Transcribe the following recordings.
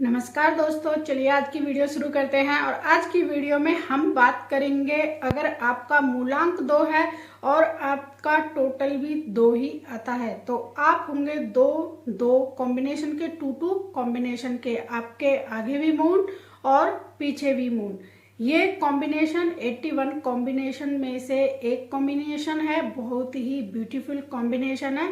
नमस्कार दोस्तों, चलिए आज की वीडियो शुरू करते हैं। और आज की वीडियो में हम बात करेंगे, अगर आपका मूलांक 2 है और आपका टोटल भी 2 ही आता है तो आप होंगे दो कॉम्बिनेशन के, 2 कॉम्बिनेशन के, आपके आगे भी मून और पीछे भी मून। ये कॉम्बिनेशन 81 कॉम्बिनेशन में से एक कॉम्बिनेशन है। बहुत ही ब्यूटीफुल कॉम्बिनेशन है।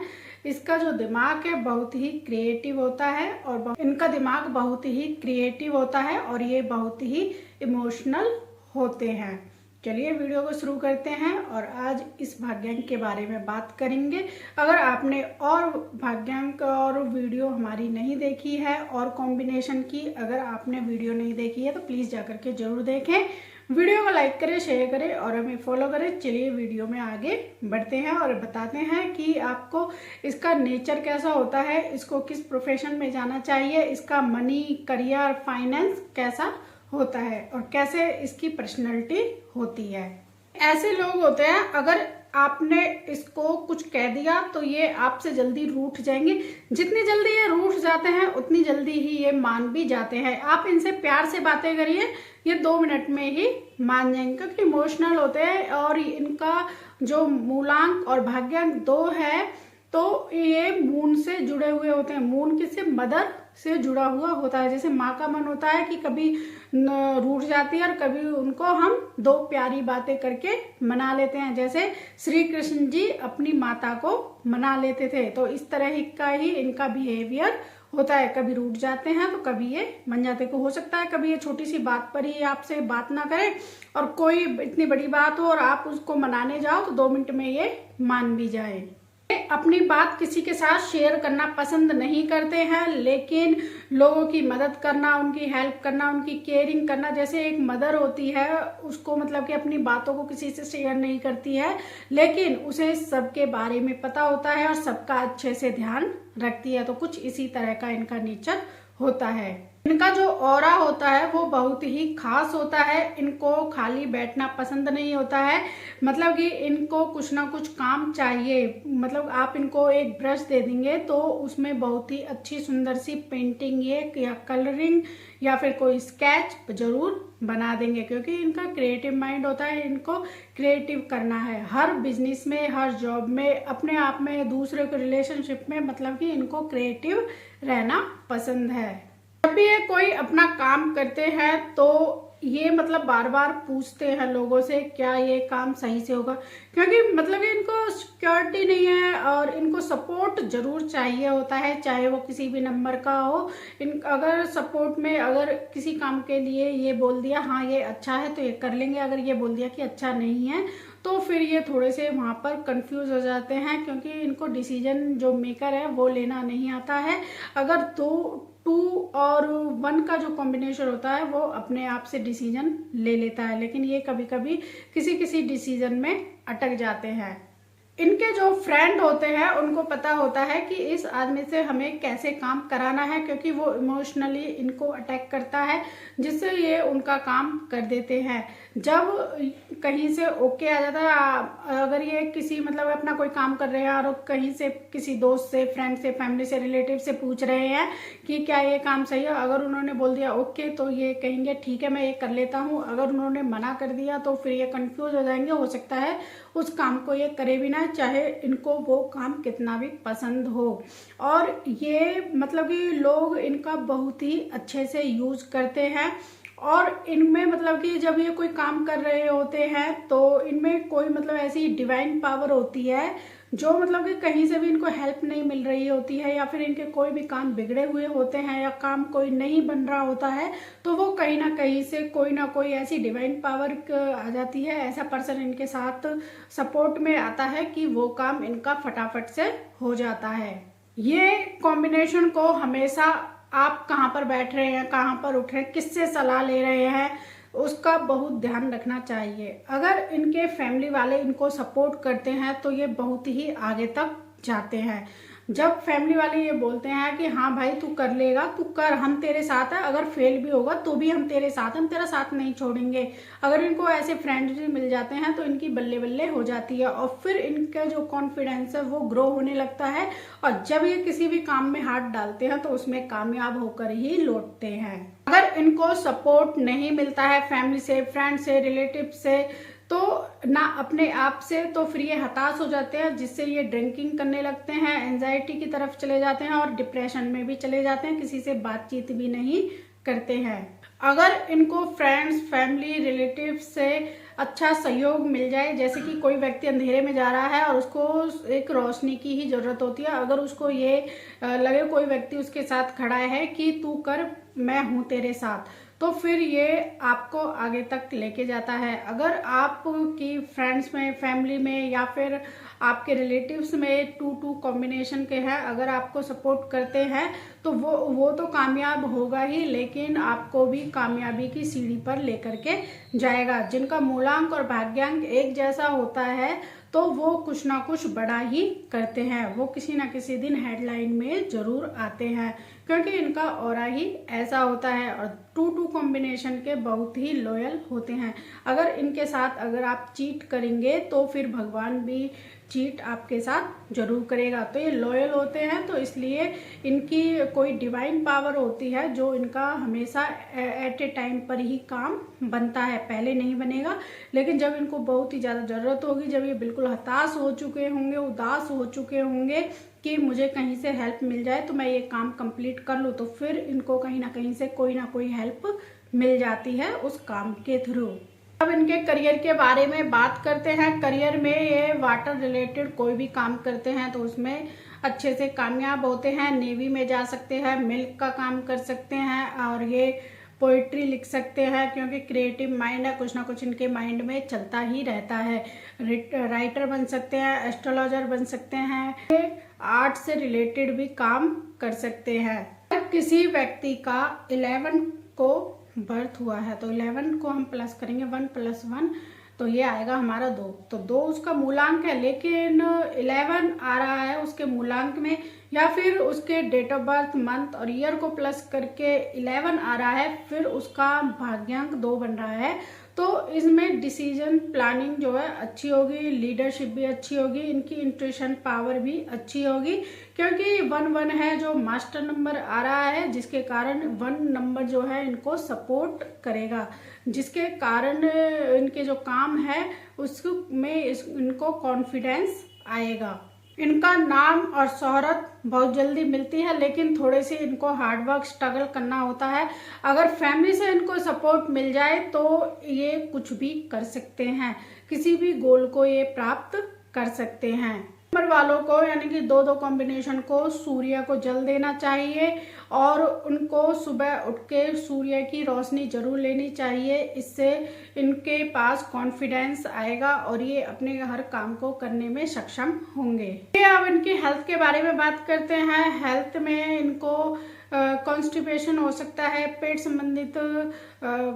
इसका जो दिमाग है बहुत ही क्रिएटिव होता है और इनका दिमाग बहुत ही क्रिएटिव होता है और ये बहुत ही इमोशनल होते हैं। चलिए वीडियो को शुरू करते हैं और आज इस भाग्यांक के बारे में बात करेंगे। अगर आपने और भाग्यांक और वीडियो हमारी नहीं देखी है और कॉम्बिनेशन की अगर आपने वीडियो नहीं देखी है तो प्लीज़ जाकर के जरूर देखें। वीडियो को लाइक करें, शेयर करें और हमें फॉलो करें। चलिए वीडियो में आगे बढ़ते हैं और बताते हैं कि आपको इसका नेचर कैसा होता है, इसको किस प्रोफेशन में जाना चाहिए, इसका मनी, करियर, फाइनेंस कैसा होता है और कैसे इसकी पर्सनैलिटी होती है। ऐसे लोग होते हैं, अगर आपने इसको कुछ कह दिया तो ये आपसे जल्दी रूठ जाएंगे। जितनी जल्दी ये रूठ जाते हैं उतनी जल्दी ही ये मान भी जाते हैं। आप इनसे प्यार से बातें करिए, ये 2 मिनट में ही मान जाएंगे क्योंकि इमोशनल होते हैं। और इनका जो मूलांक और भाग्यांक 2 है तो ये मून से जुड़े हुए होते हैं। मून किससे? मदर से जुड़ा हुआ होता है। जैसे माँ का मन होता है कि कभी रूठ जाती है और कभी उनको हम 2 प्यारी बातें करके मना लेते हैं। जैसे श्री कृष्ण जी अपनी माता को मना लेते थे, तो इस तरह का ही इनका बिहेवियर होता है। कभी रूठ जाते हैं तो कभी ये मन जाते को हो सकता है कभी ये छोटी सी बात पर ही आपसे बात ना करें और कोई इतनी बड़ी बात हो और आप उसको मनाने जाओ तो 2 मिनट में ये मान भी जाए। अपनी बात किसी के साथ शेयर करना पसंद नहीं करते हैं, लेकिन लोगों की मदद करना, उनकी हेल्प करना, उनकी केयरिंग करना, जैसे एक मदर होती है उसको मतलब कि अपनी बातों को किसी से शेयर नहीं करती है लेकिन उसे सबके बारे में पता होता है और सबका अच्छे से ध्यान रखती है। तो कुछ इसी तरह का इनका नेचर होता है। इनका जो ऑरा होता है वो बहुत ही खास होता है। इनको खाली बैठना पसंद नहीं होता है, मतलब कि इनको कुछ ना कुछ काम चाहिए। मतलब आप इनको एक ब्रश दे देंगे तो उसमें बहुत ही अच्छी सुंदर सी पेंटिंग या कलरिंग या फिर कोई स्केच जरूर बना देंगे क्योंकि इनका क्रिएटिव माइंड होता है। इनको क्रिएटिव करना है हर बिजनेस में, हर जॉब में, अपने आप में, दूसरे के रिलेशनशिप में, मतलब कि इनको क्रिएटिव रहना पसंद है। जब भी ये कोई अपना काम करते हैं तो ये मतलब बार बार पूछते हैं लोगों से क्या ये काम सही से होगा, क्योंकि मतलब इनको सिक्योरिटी नहीं है और इनको सपोर्ट जरूर चाहिए होता है, चाहे वो किसी भी नंबर का हो। अगर सपोर्ट में अगर किसी काम के लिए ये बोल दिया हाँ ये अच्छा है तो ये कर लेंगे, अगर ये बोल दिया कि अच्छा नहीं है तो फिर ये थोड़े से वहाँ पर कंफ्यूज हो जाते हैं क्योंकि इनको डिसीजन जो मेकर है वो लेना नहीं आता है। अगर 2 और 1 का जो कॉम्बिनेशन होता है वो अपने आप से डिसीजन ले लेता है, लेकिन ये कभी कभी किसी किसी डिसीजन में अटक जाते हैं। इनके जो फ्रेंड होते हैं उनको पता होता है कि इस आदमी से हमें कैसे काम कराना है क्योंकि वो इमोशनली इनको अटैक करता है, जिससे ये उनका काम कर देते हैं। जब कहीं से ओके आ जाता है, अगर ये किसी मतलब अपना कोई काम कर रहे हैं और कहीं से किसी दोस्त से, फ्रेंड से, फैमिली से, रिलेटिव से पूछ रहे हैं कि क्या ये काम सही है, अगर उन्होंने बोल दिया ओके तो ये कहेंगे ठीक है मैं ये कर लेता हूँ। अगर उन्होंने मना कर दिया तो फिर ये कंफ्यूज हो जाएंगे, हो सकता है उस काम को ये करे भी ना, चाहे इनको वो काम कितना भी पसंद हो। और ये मतलब कि लोग इनका बहुत ही अच्छे से यूज करते हैं और इनमें मतलब कि जब ये कोई काम कर रहे होते हैं तो इनमें कोई मतलब ऐसी डिवाइन पावर होती है जो मतलब कि कहीं से भी इनको हेल्प नहीं मिल रही होती है या फिर इनके कोई भी काम बिगड़े हुए होते हैं या काम कोई नहीं बन रहा होता है तो वो कहीं ना कहीं से कोई ना कोई ऐसी डिवाइन पावर आ जाती है, ऐसा पर्सन इनके साथ सपोर्ट में आता है कि वो काम इनका फटाफट से हो जाता है। ये कॉम्बिनेशन को हमेशा आप कहाँ पर बैठ रहे हैं, कहाँ पर उठ रहे हैं, किससे सलाह ले रहे हैं, उसका बहुत ध्यान रखना चाहिए। अगर इनके फैमिली वाले इनको सपोर्ट करते हैं तो ये बहुत ही आगे तक जाते हैं। जब फैमिली वाले ये बोलते हैं कि हाँ भाई तू कर लेगा, तू कर, हम तेरे साथ है, अगर फेल भी होगा तो भी हम तेरे साथ हैं, हम तेरा साथ नहीं छोड़ेंगे। अगर इनको ऐसे फ्रेंड्स मिल जाते हैं तो इनकी बल्ले बल्ले हो जाती है और फिर इनका जो कॉन्फिडेंस है वो ग्रो होने लगता है और जब ये किसी भी काम में हाथ डालते हैं तो उसमें कामयाब होकर ही लौटते हैं। अगर इनको सपोर्ट नहीं मिलता है फैमिली से, फ्रेंड से, रिलेटिव से, तो ना अपने आप से, तो फिर ये हताश हो जाते हैं, जिससे ये ड्रिंकिंग करने लगते हैं, एंजाइटी की तरफ चले जाते हैं और डिप्रेशन में भी चले जाते हैं, किसी से बातचीत भी नहीं करते हैं। अगर इनको फ्रेंड्स, फैमिली, रिलेटिव से अच्छा सहयोग मिल जाए, जैसे कि कोई व्यक्ति अंधेरे में जा रहा है और उसको एक रोशनी की ही जरूरत होती है, अगर उसको ये लगे कोई व्यक्ति उसके साथ खड़ा है कि तू कर, मैं हूं तेरे साथ, तो फिर ये आपको आगे तक लेके जाता है। अगर आपकी फ्रेंड्स में, फैमिली में या फिर आपके रिलेटिव्स में 2-2 कॉम्बिनेशन के हैं, अगर आपको सपोर्ट करते हैं तो वो तो कामयाब होगा ही, लेकिन आपको भी कामयाबी की सीढ़ी पर लेकर के जाएगा। जिनका मूलांक और भाग्यांक एक जैसा होता है तो वो कुछ ना कुछ बड़ा ही करते हैं, वो किसी ना किसी दिन हेडलाइन में जरूर आते हैं, क्योंकि इनका ऑरा ही ऐसा होता है। और 2-2 कॉम्बिनेशन के बहुत ही लॉयल होते हैं। अगर इनके साथ अगर आप चीट करेंगे तो फिर भगवान भी चीट आपके साथ जरूर करेगा। तो ये लॉयल होते हैं, तो इसलिए इनकी कोई डिवाइन पावर होती है जो इनका हमेशा एट ए टाइम पर ही काम बनता है, पहले नहीं बनेगा। लेकिन जब इनको बहुत ही ज़्यादा ज़रूरत होगी, जब ये बिल्कुल हताश हो चुके होंगे, उदास हो चुके होंगे कि मुझे कहीं से हेल्प मिल जाए तो मैं ये काम कंप्लीट कर लूँ, तो फिर इनको कहीं ना कहीं से कोई ना कोई हेल्प मिल जाती है उस काम के थ्रू। अब इनके करियर के बारे में बात करते हैं। करियर में ये वाटर रिलेटेड कोई भी काम करते हैं तो उसमें अच्छे से कामयाब होते हैं। नेवी में जा सकते हैं, मिल्क का काम कर सकते हैं और ये पोइट्री लिख सकते हैं, क्योंकि क्रिएटिव माइंड है, कुछ ना कुछ इनके माइंड में चलता ही रहता है। राइटर बन सकते हैं, एस्ट्रोलॉजर बन सकते हैं, आर्ट से रिलेटेड भी काम कर सकते हैं। किसी व्यक्ति का 11 को बर्थ हुआ है तो 11 को हम प्लस करेंगे, 1 + 1 तो ये आएगा हमारा 2, तो 2 उसका मूलांक है, लेकिन 11 आ रहा है उसके मूलांक में, या फिर उसके डेट ऑफ बर्थ, मंथ और ईयर को प्लस करके 11 आ रहा है, फिर उसका भाग्यांक 2 बन रहा है। तो इसमें डिसीजन प्लानिंग जो है अच्छी होगी, लीडरशिप भी अच्छी होगी, इनकी इंट्यूशन पावर भी अच्छी होगी, क्योंकि 1-1 है जो मास्टर नंबर आ रहा है, जिसके कारण 1 नंबर जो है इनको सपोर्ट करेगा, जिसके कारण इनके जो काम है उसमें इनको कॉन्फिडेंस आएगा। इनका नाम और शोहरत बहुत जल्दी मिलती है, लेकिन थोड़े से इनको हार्डवर्क, स्ट्रगल करना होता है। अगर फैमिली से इनको सपोर्ट मिल जाए तो ये कुछ भी कर सकते हैं, किसी भी गोल को ये प्राप्त कर सकते हैं। नंबर वालों को यानी कि 2-2 कॉम्बिनेशन को सूर्य को जल देना चाहिए और उनको सुबह उठ के सूर्य की रोशनी जरूर लेनी चाहिए। इससे इनके पास कॉन्फिडेंस आएगा और ये अपने हर काम को करने में सक्षम होंगे। अब इनकी हेल्थ के बारे में बात करते हैं। हेल्थ में इनको कॉन्स्टिपेशन हो सकता है, पेट संबंधित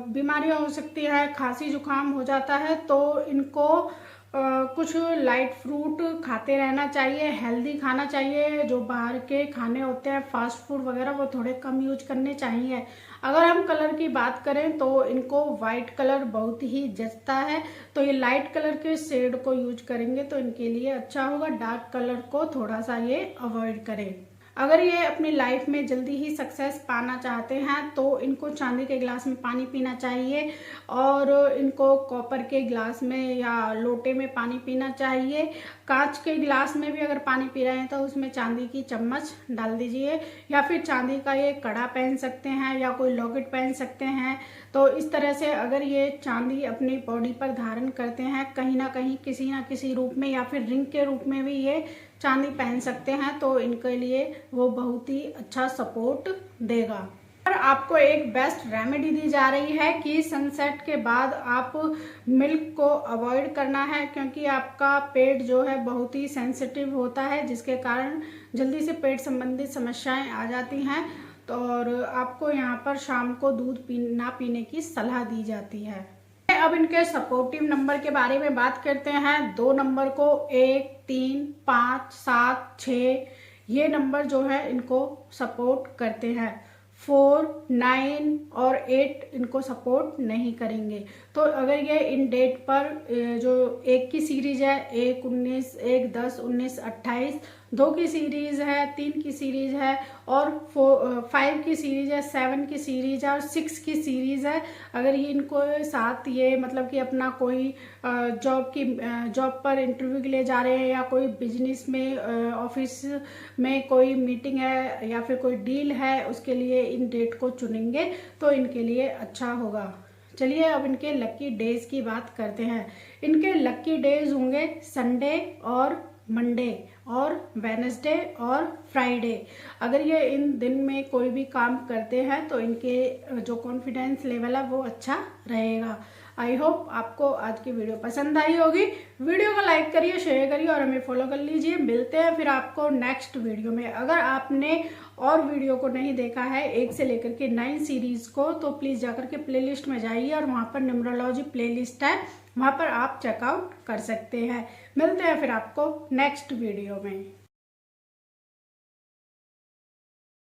बीमारियां हो सकती है, खांसी जुकाम हो जाता है, तो इनको कुछ लाइट फ्रूट खाते रहना चाहिए, हेल्दी खाना चाहिए। जो बाहर के खाने होते हैं, फास्ट फूड वगैरह, वो थोड़े कम यूज करने चाहिए। अगर हम कलर की बात करें तो इनको वाइट कलर बहुत ही जचता है, तो ये लाइट कलर के शेड को यूज करेंगे तो इनके लिए अच्छा होगा। डार्क कलर को थोड़ा सा ये अवॉइड करें। अगर ये अपनी लाइफ में जल्दी ही सक्सेस पाना चाहते हैं तो इनको चांदी के गिलास में पानी पीना चाहिए और इनको कॉपर के गिलास में या लोटे में पानी पीना चाहिए। कांच के गिलास में भी अगर पानी पी रहे हैं तो उसमें चांदी की चम्मच डाल दीजिए, या फिर चांदी का ये कड़ा पहन सकते हैं या कोई लॉकेट पहन सकते हैं। तो इस तरह से अगर ये चांदी अपनी बॉडी पर धारण करते हैं कहीं ना कहीं, किसी ना किसी रूप में, या फिर रिंग के रूप में भी ये चांदी पहन सकते हैं, तो इनके लिए वो बहुत ही अच्छा सपोर्ट देगा। और आपको एक बेस्ट रेमेडी दी जा रही है कि सनसेट के बाद आप मिल्क को अवॉइड करना है, क्योंकि आपका पेट जो है बहुत ही सेंसिटिव होता है, जिसके कारण जल्दी से पेट संबंधित समस्याएं आ जाती हैं। तो और आपको यहाँ पर शाम को दूध ना पीने की सलाह दी जाती है। अब इनके सपोर्टिव नंबर के बारे में बात करते हैं। 2 नंबर को 1, 3, 5, 7, 6 ये नंबर जो है इनको सपोर्ट करते हैं। 4, 9 और 8 इनको सपोर्ट नहीं करेंगे। तो अगर ये इन डेट पर जो 1 की सीरीज है 1, 19, 1, 10, 19, 28, 2 की सीरीज है, 3 की सीरीज है और 5 की सीरीज है, 7 की सीरीज है और 6 की सीरीज है। अगर ये इनको साथ ये मतलब कि अपना कोई जॉब पर इंटरव्यू के लिए जा रहे हैं या कोई बिजनेस में ऑफिस में कोई मीटिंग है या फिर कोई डील है उसके लिए इन डेट को चुनेंगे तो इनके लिए अच्छा होगा। चलिए अब इनके लकी डेज की बात करते हैं। इनके लकी डेज होंगे संडे और मंडे और वेडनेसडे और फ्राइडे। अगर ये इन दिन में कोई भी काम करते हैं तो इनके जो कॉन्फिडेंस लेवल है वो अच्छा रहेगा। आई होप आपको आज की वीडियो पसंद आई होगी। वीडियो को लाइक करिए, शेयर करिए और हमें फॉलो कर लीजिए। मिलते हैं फिर आपको नेक्स्ट वीडियो में। अगर आपने और वीडियो को नहीं देखा है 1 से लेकर के 9 सीरीज को तो प्लीज़ जाकर के प्लेलिस्ट में जाइए और वहाँ पर न्यूमरोलॉजी प्लेलिस्ट है, वहाँ पर आप चेकआउट कर सकते हैं। मिलते हैं फिर आपको नेक्स्ट वीडियो में।